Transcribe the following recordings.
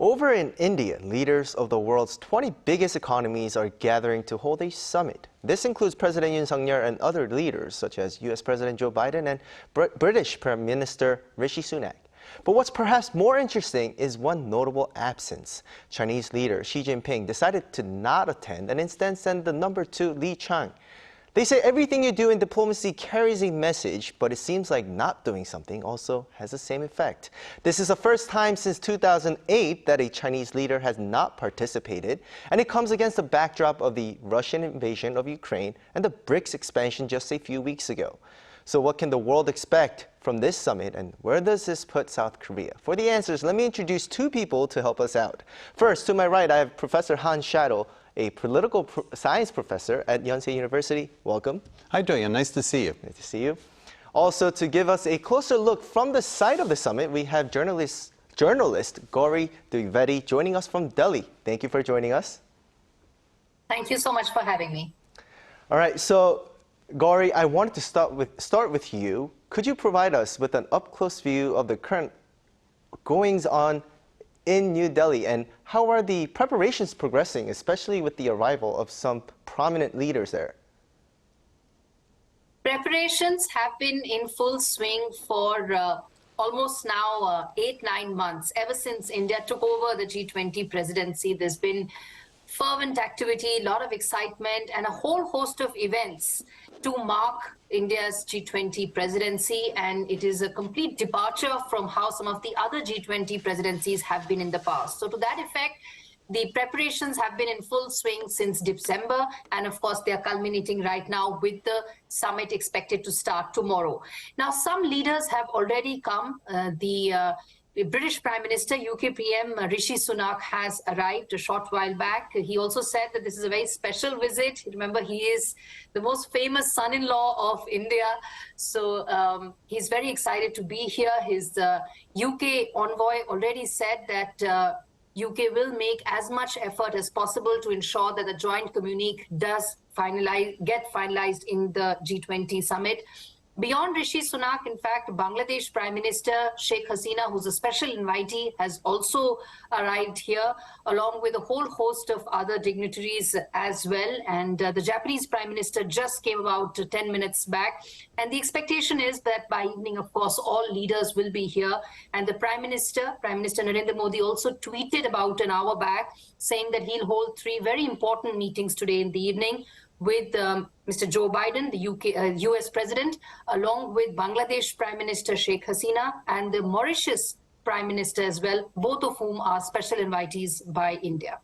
Over in India, leaders of the world's 20 biggest economies are gathering to hold a summit. This includes President Yoon Suk Yeol and other leaders, such as U.S. President Joe Biden and British Prime Minister Rishi Sunak. But what's perhaps more interesting is one notable absence. Chinese leader Xi Jinping decided to not attend and instead send the number 2 Li Qiang. They say everything you do in diplomacy carries a message, but it seems like not doing something also has the same effect. This is the first time since 2008 that a Chinese leader has not participated, and it comes against the backdrop of the Russian invasion of Ukraine and the BRICS expansion just a few weeks ago. So what can the world expect from this summit, and where does this put South Korea? For the answers, let me introduce 2 people to help us out. First, to my right, I have Professor Han Shadow, a political science professor at Yonsei University. Welcome. Hi, Doyen. Nice to see you. Nice to see you. Also, to give us a closer look from the site of the summit, we have journalist Gauri Dwivedi joining us from Delhi. Thank you for joining us. Thank you so much for having me. All right, so Gauri, I wanted to start with you. Could you provide us with an up-close view of the current goings-on in New Delhi, and how are the preparations progressing, especially with the arrival of some prominent leaders there? Preparations have been in full swing for almost now 8-9 months. Ever since India took over the G20 presidency, there's been fervent activity, a lot of excitement, and a whole host of events to mark India's G20 presidency, and it is a complete departure from how some of the other G20 presidencies have been in the past. So to that effect, the preparations have been in full swing since December, and of course they are culminating right now with the summit expected to start tomorrow. Now, some leaders have already come. The British Prime Minister, UK PM Rishi Sunak has arrived a short while back. He also said that this is a very special visit. Remember, he is the most famous son-in-law of India. So he's very excited to be here. His UK envoy already said that UK will make as much effort as possible to ensure that the joint communique does get finalized in the G20 summit. Beyond Rishi Sunak, in fact, Bangladesh Prime Minister Sheikh Hasina, who's a special invitee, has also arrived here, along with a whole host of other dignitaries as well. And the Japanese Prime Minister just came about 10 minutes back. And the expectation is that by evening, of course, all leaders will be here. And the Prime Minister Narendra Modi, also tweeted about an hour back, saying that he'll hold 3 very important meetings today in the evening with Mr. Joe Biden, the US President, along with Bangladesh Prime Minister Sheikh Hasina and the Mauritius Prime Minister as well, both of whom are special invitees by India.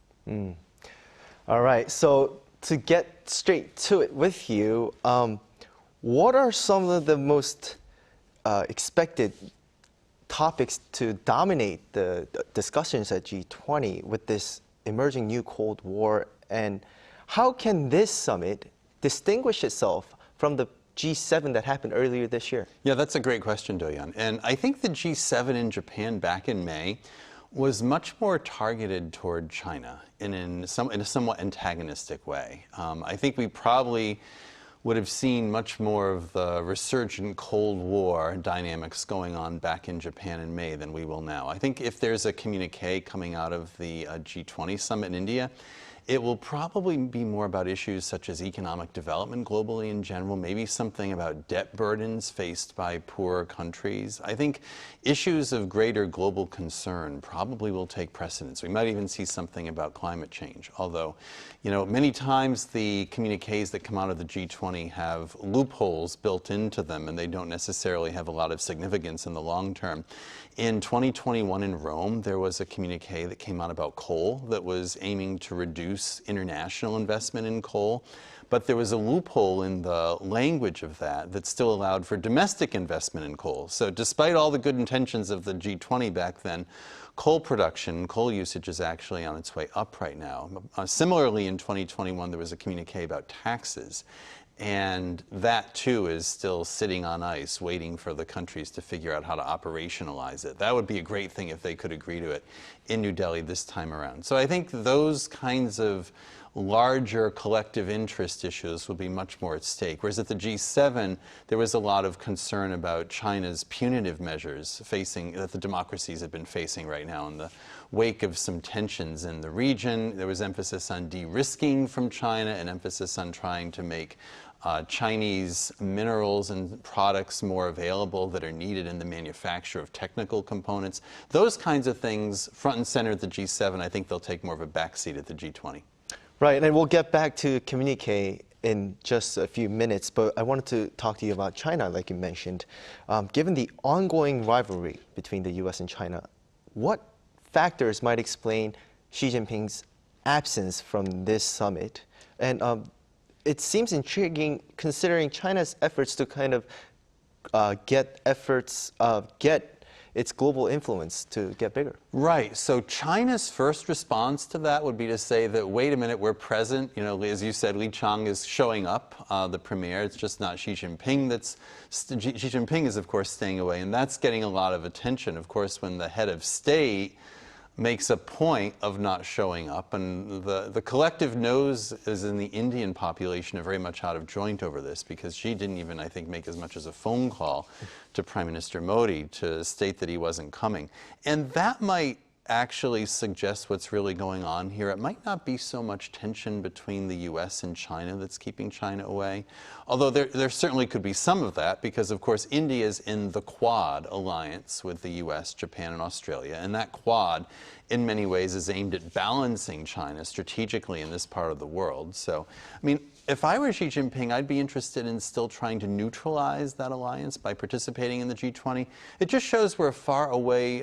All right, so to get straight to it with you, what are some of the most expected topics to dominate the discussions at G20 with this emerging new Cold War, and how can this summit distinguish itself from the G7 that happened earlier this year? Yeah, that's a great question, Doyen. And I think the G7 in Japan back in May was much more targeted toward China in a somewhat antagonistic way. I think we probably would have seen much more of the resurgent Cold War dynamics going on back in Japan in May than we will now. I think if there's a communique coming out of the G20 summit in India, it will probably be more about issues such as economic development globally in general, maybe something about debt burdens faced by poorer countries. I think issues of greater global concern probably will take precedence. We might even see something about climate change, although, many times the communiques that come out of the G20 have loopholes built into them, and they don't necessarily have a lot of significance in the long term. In 2021 in Rome, there was a communique that came out about coal that was aiming to reduce international investment in coal, but there was a loophole in the language of that still allowed for domestic investment in coal. So despite all the good intentions of the G20 back then, coal production, coal usage is actually on its way up right now. Similarly, in 2021, there was a communique about taxes. And that, too, is still sitting on ice, waiting for the countries to figure out how to operationalize it. That would be a great thing if they could agree to it in New Delhi this time around. So I think those kinds of larger collective interest issues will be much more at stake. Whereas at the G7, there was a lot of concern about China's punitive measures that the democracies have been facing right now in the wake of some tensions in the region. There was emphasis on de-risking from China and emphasis on trying to make Chinese minerals and products more available that are needed in the manufacture of technical components. Those kinds of things, front and center at the G7, I think they'll take more of a backseat at the G20. Right, and we'll get back to communique in just a few minutes, but I wanted to talk to you about China, like you mentioned. Given the ongoing rivalry between the U.S. and China, what factors might explain Xi Jinping's absence from this summit? And it seems intriguing considering China's efforts to kind of get its global influence to get bigger. Right. So China's first response to that would be to say that, wait a minute, we're present. You know, as you said, Li Qiang is showing up, the premier. It's just not Xi Jinping. Xi Jinping is, of course, staying away, and that's getting a lot of attention. Of course, when the head of state makes a point of not showing up, and the collective nose is in the Indian population are very much out of joint over this, because Xi didn't even, I think, make as much as a phone call to Prime Minister Modi to state that he wasn't coming. And that might actually suggest what's really going on here. It might not be so much tension between the U.S. and China that's keeping China away, although there certainly could be some of that, because of course India is in the Quad alliance with the U.S., Japan, and Australia, and that Quad in many ways is aimed at balancing China strategically in this part of the world. So, I mean, if I were Xi Jinping, I'd be interested in still trying to neutralize that alliance by participating in the G20. It just shows we're a far away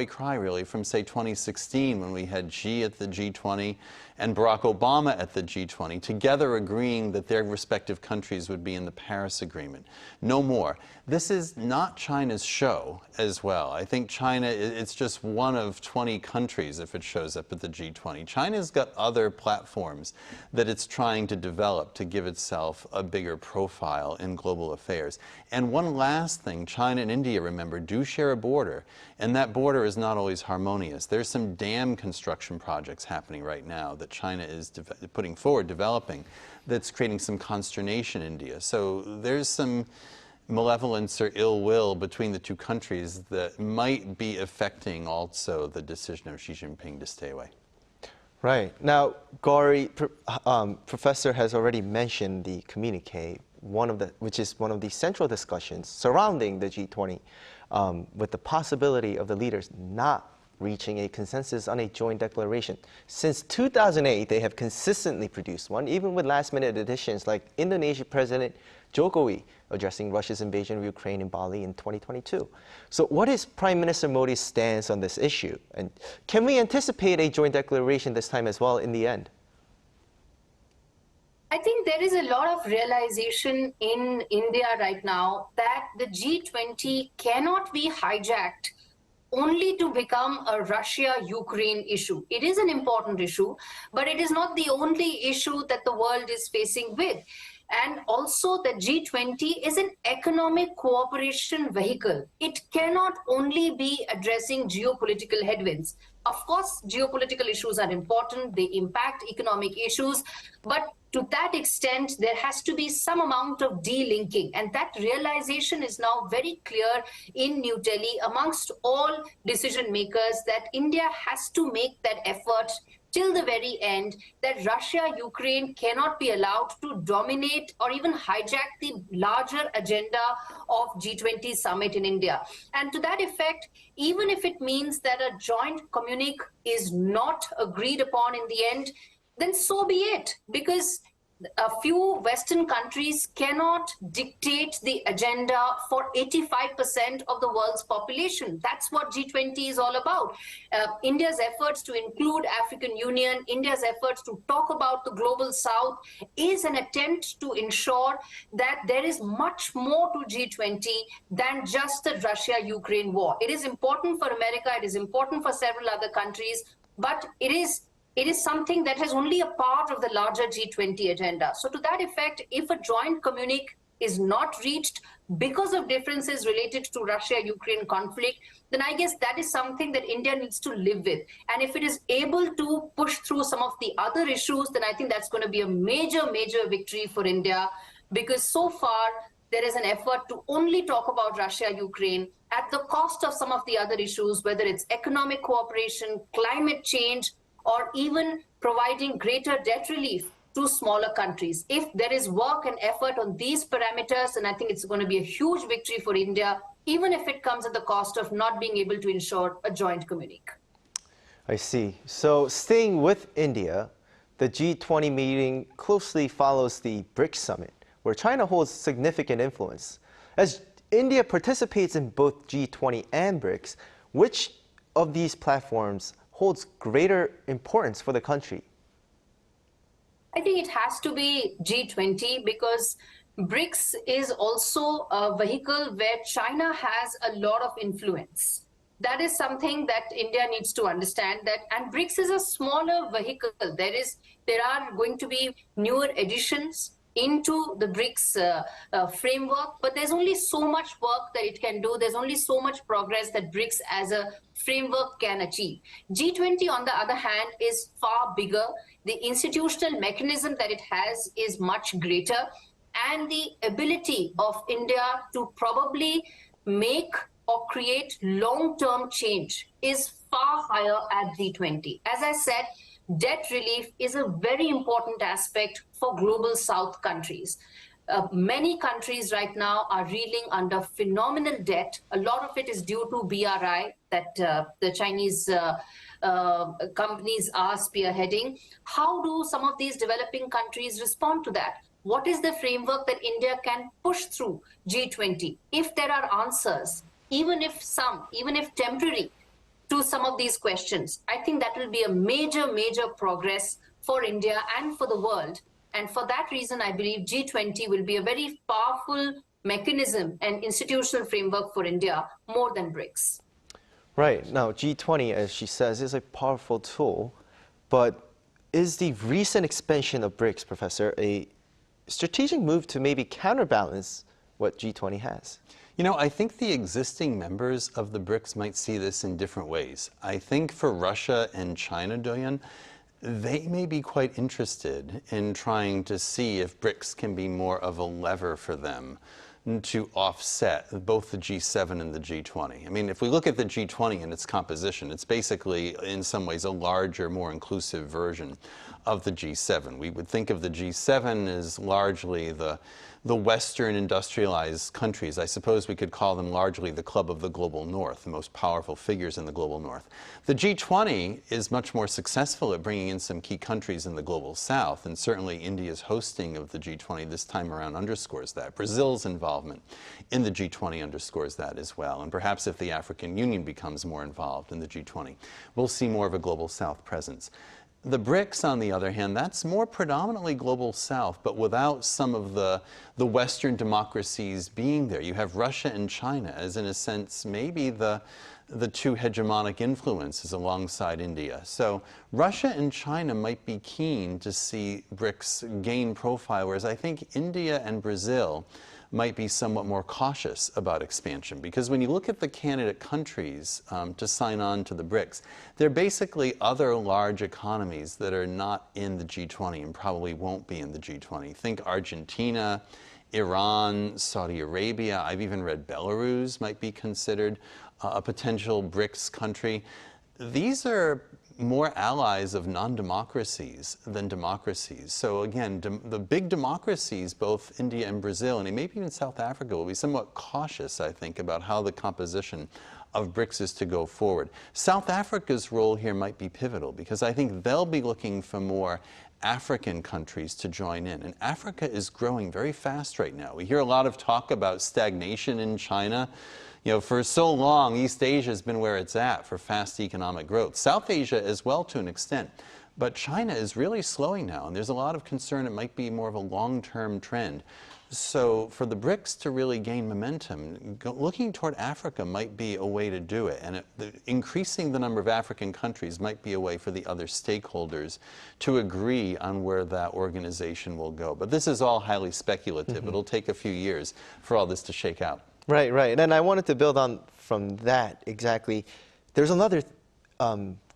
cry, really, from, say, 2016, when we had Xi at the G20 and Barack Obama at the G20, together agreeing that their respective countries would be in the Paris Agreement. No more. This is not China's show as well. I think China, it's just one of 20 countries if it shows up at the G20. China's got other platforms that it's trying to develop to give itself a bigger profile in global affairs. And one last thing, China and India, remember, do share a border, and that border is not always harmonious. There's some dam construction projects happening right now that China is putting forward, developing, that's creating some consternation in India. So there's some malevolence or ill will between the two countries that might be affecting also the decision of Xi Jinping to stay away. Right. Now, Gauri, Professor has already mentioned the communique, which is one of the central discussions surrounding the G20, with the possibility of the leaders not reaching a consensus on a joint declaration. Since 2008, they have consistently produced one, even with last-minute additions like Indonesia President Jokowi addressing Russia's invasion of Ukraine in Bali in 2022. So what is Prime Minister Modi's stance on this issue? And can we anticipate a joint declaration this time as well in the end? I think there is a lot of realization in India right now that the G20 cannot be hijacked only to become a Russia-Ukraine issue. It is an important issue, but it is not the only issue that the world is facing with. And also the G20 is an economic cooperation vehicle. It cannot only be addressing geopolitical headwinds. Of course, geopolitical issues are important. They impact economic issues. But to that extent, there has to be some amount of delinking. And that realization is now very clear in New Delhi amongst all decision makers that India has to make that effort till the very end, that Russia-Ukraine cannot be allowed to dominate or even hijack the larger agenda of G20 summit in India. And to that effect, even if it means that a joint communique is not agreed upon in the end, then so be it, because a few Western countries cannot dictate the agenda for 85% of the world's population. That's what G20 is all about. India's efforts to include African Union, India's efforts to talk about the global South is an attempt to ensure that there is much more to G20 than just the Russia-Ukraine war. It is important for America, it is important for several other countries, but it is something that has only a part of the larger G20 agenda. So to that effect, if a joint communique is not reached because of differences related to Russia-Ukraine conflict, then I guess that is something that India needs to live with. And if it is able to push through some of the other issues, then I think that's going to be a major, major victory for India, because so far there is an effort to only talk about Russia-Ukraine at the cost of some of the other issues, whether it's economic cooperation, climate change, or even providing greater debt relief to smaller countries. If there is work and effort on these parameters, then I think it's going to be a huge victory for India, even if it comes at the cost of not being able to ensure a joint communique. I see. So staying with India, the G20 meeting closely follows the BRICS summit, where China holds significant influence. As India participates in both G20 and BRICS, which of these platforms holds greater importance for the country? I think it has to be G20, because BRICS is also a vehicle where China has a lot of influence. That is something that India needs to understand, that, and BRICS is a smaller vehicle. There are going to be newer additions into the BRICS framework, but there's only so much work that it can do. There's only so much progress that BRICS as a framework can achieve. G20, on the other hand, is far bigger. The institutional mechanism that it has is much greater, and the ability of India to probably make or create long-term change is far higher at G20. As I said, debt relief is a very important aspect for global South countries. Many countries right now are reeling under phenomenal debt. A lot of it is due to BRI that the Chinese companies are spearheading. How do some of these developing countries respond to that? What is the framework that India can push through G20? If there are answers, even if temporary, to some of these questions, I think that will be a major, major progress for India and for the world. And for that reason, I believe G20 will be a very powerful mechanism and institutional framework for India, more than BRICS. Right. Now, G20, as she says, is a powerful tool, but is the recent expansion of BRICS, Professor, a strategic move to maybe counterbalance what G20 has? You know, I think the existing members of the BRICS might see this in different ways. I think for Russia and China, Doyen, they may be quite interested in trying to see if BRICS can be more of a lever for them to offset both the G7 and the G20. I mean, if we look at the G20 and its composition, it's basically, in some ways, a larger, more inclusive version of the G7. We would think of the G7 as largely the Western industrialized countries. I suppose we could call them largely the club of the global north, the most powerful figures in the global north. The G20 is much more successful at bringing in some key countries in the global south, and certainly India's hosting of the G20 this time around underscores that. Brazil's involvement in the G20 underscores that as well, and perhaps if the African Union becomes more involved in the G20, we'll see more of a global south presence. The BRICS, on the other hand, that's more predominantly global south, but without some of the Western democracies being there. You have Russia and China as, in a sense, maybe the two hegemonic influences alongside India. So Russia and China might be keen to see BRICS gain profile, whereas I think India and Brazil might be somewhat more cautious about expansion, because when you look at the candidate countries to sign on to the BRICS, they're basically other large economies that are not in the G20 and probably won't be in the G20. Think Argentina, Iran, Saudi Arabia. I've even read Belarus might be considered a potential BRICS country. These are more allies of non-democracies than democracies. So again, the big democracies, both India and Brazil, and maybe even South Africa, will be somewhat cautious, I think, about how the composition of BRICS is to go forward. South Africa's role here might be pivotal, because I think they'll be looking for more African countries to join in. And Africa is growing very fast right now. We hear a lot of talk about stagnation in China. You know, for so long, East Asia has been where it's at for fast economic growth. South Asia as well, to an extent. But China is really slowing now, and there's a lot of concern it might be more of a long-term trend. So for the BRICS to really gain momentum, looking toward Africa might be a way to do it. And increasing the number of African countries might be a way for the other stakeholders to agree on where that organization will go. But this is all highly speculative. It'll take a few years for all this to shake out. Right, right. And I wanted to build on from that exactly. There's another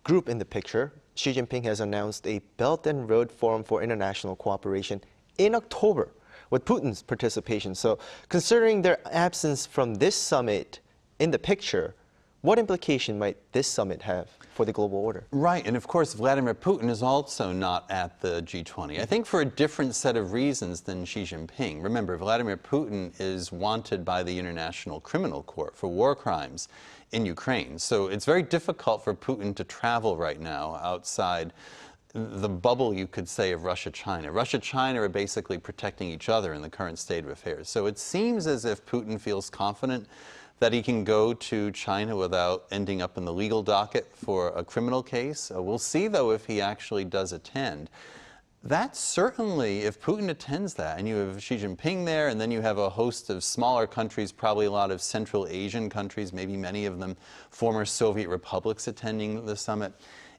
group in the picture. Xi Jinping has announced a Belt and Road Forum for International Cooperation in October with Putin's participation. So considering their absence from this summit in the picture, what implication might this summit have for the global order? Right, and of course Vladimir Putin is also not at the G20. I think for a different set of reasons than Xi Jinping. Remember, Vladimir Putin is wanted by the International Criminal Court for war crimes in Ukraine. So it's very difficult for Putin to travel right now outside the bubble, you could say, of Russia-China. Russia-China are basically protecting each other in the current state of affairs. So it seems as if Putin feels confident that he can go to China without ending up in the legal docket for a criminal case. We'll see, though, if he actually does attend. That certainly, if Putin attends that, and you have Xi Jinping there, and then you have a host of smaller countries, probably a lot of Central Asian countries, maybe many of them former Soviet republics attending the summit,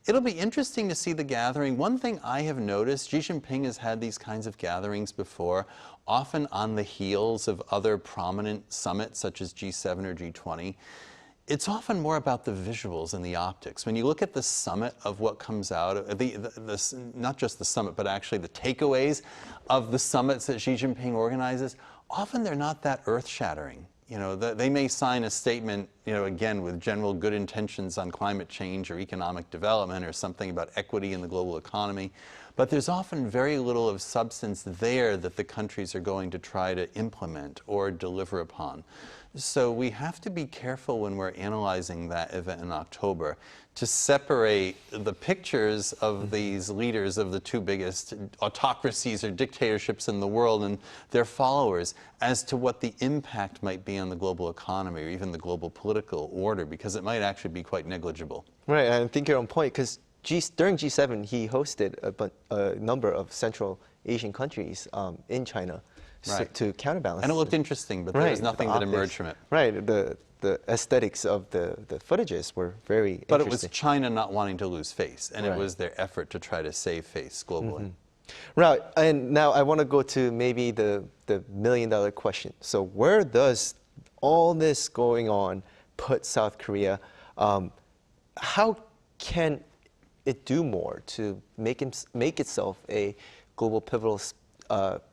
it'll be interesting to see the gathering. One thing I have noticed, Xi Jinping has had these kinds of gatherings before, often on the heels of other prominent summits, such as G7 or G20. It's often more about the visuals and the optics. When you look at the summit of what comes out, not just the summit, but actually the takeaways of the summits that Xi Jinping organizes, often they're not that earth-shattering. You know, they may sign a statement, you know, again, with general good intentions on climate change or economic development or something about equity in the global economy, but there's often very little of substance there that the countries are going to try to implement or deliver upon. So we have to be careful when we're analyzing that event in October to separate the pictures of these leaders of the two biggest autocracies or dictatorships in the world and their followers as to what the impact might be on the global economy or even the global political order, because it might actually be quite negligible. Right, I think you're on point, because during G7, he hosted a number of Central Asian countries in China. Right. To counterbalance. And it looked interesting, but there was nothing that emerged from it. Right. The aesthetics of the footages were very But interesting. it was China not wanting to lose face, and it was their effort to try to save face globally. Right. And now I want to go to maybe the million-dollar question. So where does all this going on put South Korea? How can it do more to make itself a global pivotal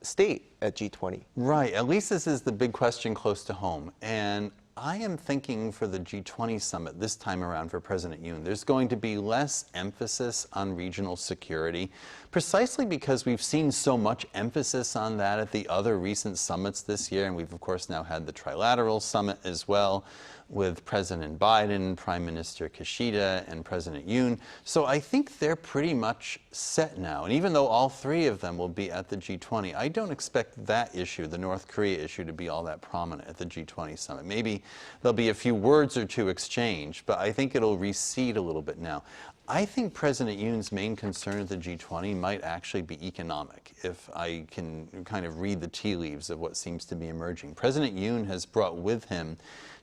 state at G20? Right. At least this is the big question close to home. And I am thinking for the G20 summit this time around for President Yoon, there's going to be less emphasis on regional security, precisely because we've seen so much emphasis on that at the other recent summits this year. And we've, of course, now had the trilateral summit as well, with President Biden, Prime Minister Kishida, and President Yoon. So I think they're pretty much set now. And even though all three of them will be at the G20, I don't expect that issue, the North Korea issue, to be all that prominent at the G20 summit. Maybe there'll be a few words or two exchanged, but I think it'll recede a little bit now. I think President Yoon's main concern at the G20 might actually be economic, if I can kind of read the tea leaves of what seems to be emerging. President Yoon has brought with him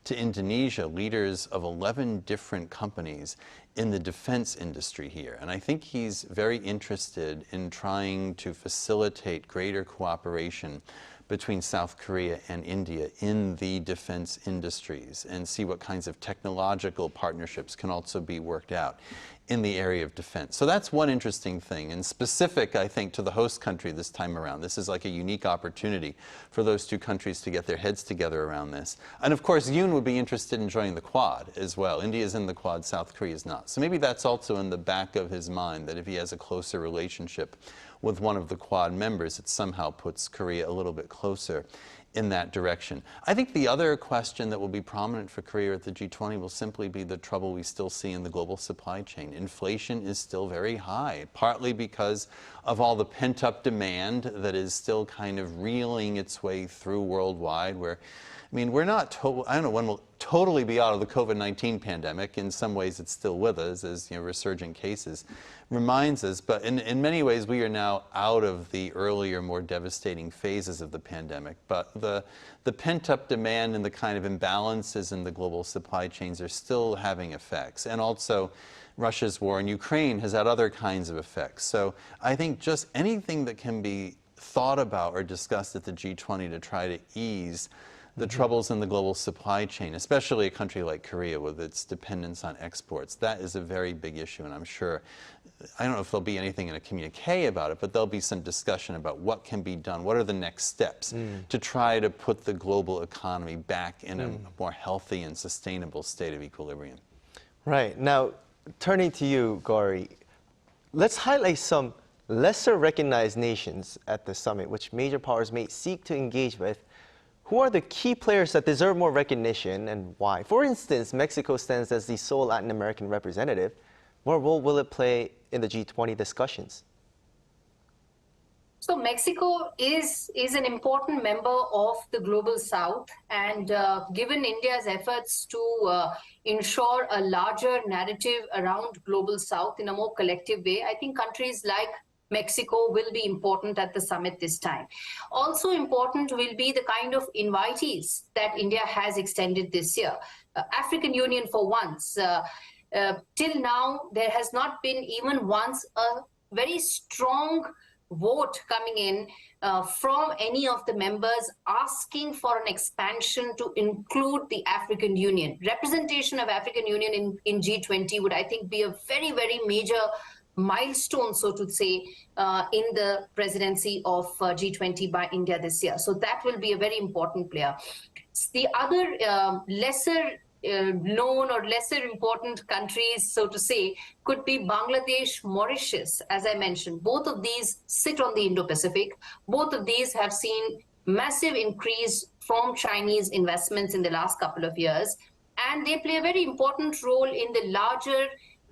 to Indonesia leaders of 11 different companies in the defense industry here. And I think he's very interested in trying to facilitate greater cooperation between South Korea and India in the defense industries and see what kinds of technological partnerships can also be worked out in the area of defense. So that's one interesting thing, and specific, I think, to the host country this time around. This is like a unique opportunity for those two countries to get their heads together around this. And of course, Yoon would be interested in joining the Quad as well. India is in the Quad, South Korea is not. So maybe that's also in the back of his mind, that if he has a closer relationship with one of the Quad members, it somehow puts Korea a little bit closer in that direction. I think the other question that will be prominent for Korea at the G20 will simply be the trouble we still see in the global supply chain. Inflation is still very high, partly because of all the pent-up demand that is still kind of reeling its way through worldwide, where I mean, we're not, I don't know when we'll totally be out of the COVID-19 pandemic. In some ways, it's still with us as resurgent cases reminds us. But in many ways, we are now out of the earlier, more devastating phases of the pandemic. But the pent-up demand and the kind of imbalances in the global supply chains are still having effects. And also, Russia's war in Ukraine has had other kinds of effects. So I think just anything that can be thought about or discussed at the G20 to try to ease the troubles in the global supply chain, especially a country like Korea with its dependence on exports, that is a very big issue. And I'm sure, I don't know if there'll be anything in a communique about it, but there'll be some discussion about what can be done, what are the next steps to try to put the global economy back in a more healthy and sustainable state of equilibrium. Right. Now, turning to you, Gauri, let's highlight some lesser recognized nations at the summit, which major powers may seek to engage with. Who are the key players that deserve more recognition and why? For instance, Mexico stands as the sole Latin American representative. What role will it play in the G20 discussions? So Mexico is an important member of the Global South, and given India's efforts to ensure a larger narrative around Global South in a more collective way, I think countries like Mexico will be important at the summit this time. Also important will be the kind of invitees that India has extended this year. African Union for once. Till now, there has not been even once a very strong vote coming in from any of the members asking for an expansion to include the African Union. Representation of African Union in G20 would, I think, be a very, very major milestone, so to say, in the presidency of G20 by India this year. So that will be a very important player. The other lesser known or lesser important countries, so to say, could be Bangladesh, Mauritius, as I mentioned. Both of these sit on the Indo-Pacific. Both of these have seen massive increase from Chinese investments in the last couple of years. And they play a very important role in the larger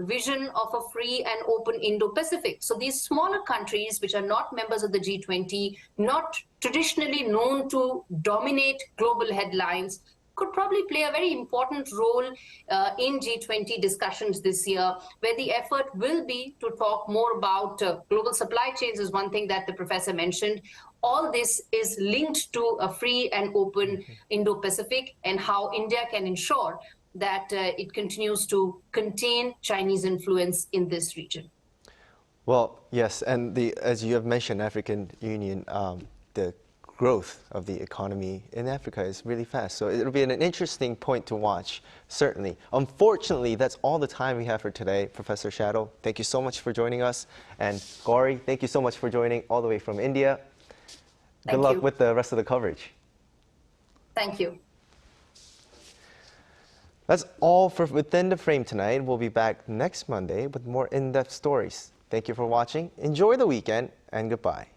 vision of a free and open Indo-Pacific. So these smaller countries, which are not members of the G20, not traditionally known to dominate global headlines, could probably play a very important role in G20 discussions this year, where the effort will be to talk more about global supply chains is one thing that the professor mentioned. All this is linked to a free and open Indo-Pacific and how India can ensure that it continues to contain Chinese influence in this region. Well, yes, and as you have mentioned, African Union, the growth of the economy in Africa is really fast. So it'll be an interesting point to watch, certainly. Unfortunately, that's all the time we have for today. Professor Shadow, thank you so much for joining us. And Gauri, thank you so much for joining all the way from India. Good luck with the rest of the coverage. Thank you. That's all for Within the Frame tonight. We'll be back next Monday with more in-depth stories. Thank you for watching. Enjoy the weekend, and goodbye.